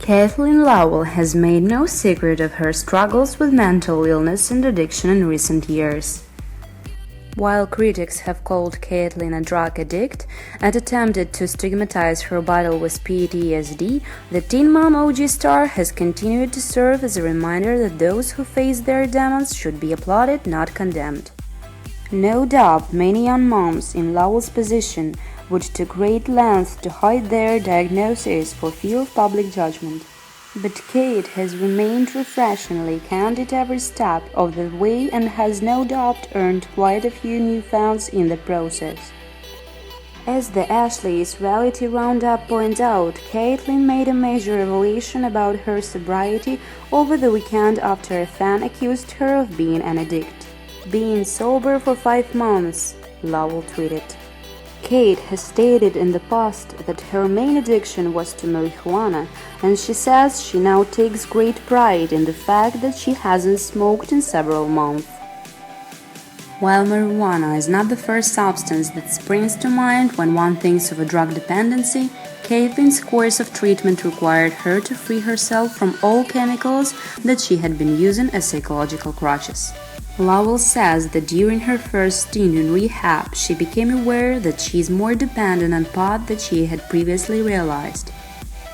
Catelynn Lowell has made no secret of her struggles with mental illness and addiction in recent years. While critics have called Catelynn a drug addict and attempted to stigmatize her battle with PTSD, the Teen Mom OG star has continued to serve as a reminder that those who face their demons should be applauded, not condemned. No doubt, many young moms in Lowell's position would to great lengths to hide their diagnoses for fear of public judgment. But Cate has remained refreshingly candid every step of the way and has no doubt earned quite a few new fans in the process. As the Ashley's reality Roundup points out, Catelynn made a major revelation about her sobriety over the weekend after a fan accused her of being an addict. "Being sober for 5 months," Lowell tweeted. Cate has stated in the past that her main addiction was to marijuana, and she says she now takes great pride in the fact that she hasn't smoked in several months. While marijuana is not the first substance that springs to mind when one thinks of a drug dependency, Catelynn's course of treatment required her to free herself from all chemicals that she had been using as psychological crutches. Lowell says that during her first stint in rehab, she became aware that she is more dependent on pot than she had previously realized.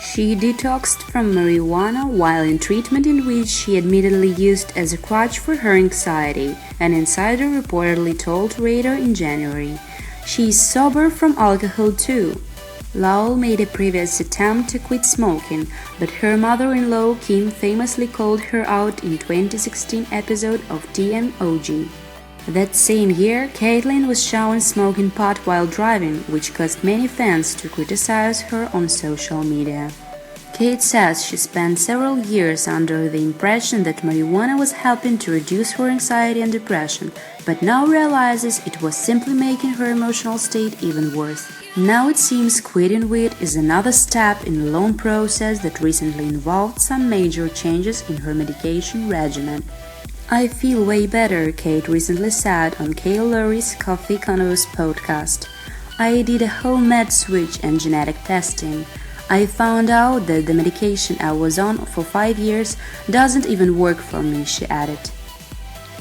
She detoxed from marijuana while in treatment, in which she admittedly used as a crutch for her anxiety, an insider reportedly told Radar in January. She is sober from alcohol too. Lowell made a previous attempt to quit smoking, but her mother-in-law Kim famously called her out in 2016 episode of TMOG. That same year, Catelynn was shown smoking pot while driving, which caused many fans to criticize her on social media. Cate says she spent several years under the impression that marijuana was helping to reduce her anxiety and depression, but now realizes it was simply making her emotional state even worse. Now it seems quitting weed is another step in a long process that recently involved some major changes in her medication regimen. "I feel way better," Cate recently said on Kay Lowry's Coffee Convos podcast. "I did a whole med switch and genetic testing. I found out that the medication I was on for 5 years doesn't even work for me," she added.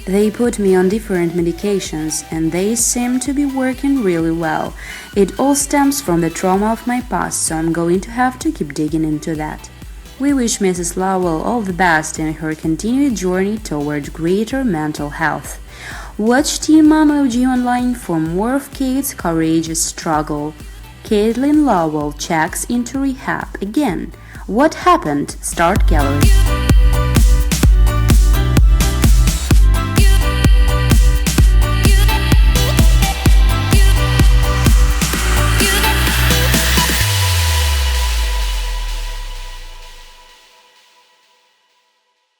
"They put me on different medications and they seem to be working really well. It all stems from the trauma of my past, so I'm going to have to keep digging into that." We wish Mrs. Lowell all the best in her continued journey toward greater mental health. Watch Teen Mom OG online for more of Cate's courageous struggle. Catelynn Lowell checks into rehab again. What happened? Start gallery.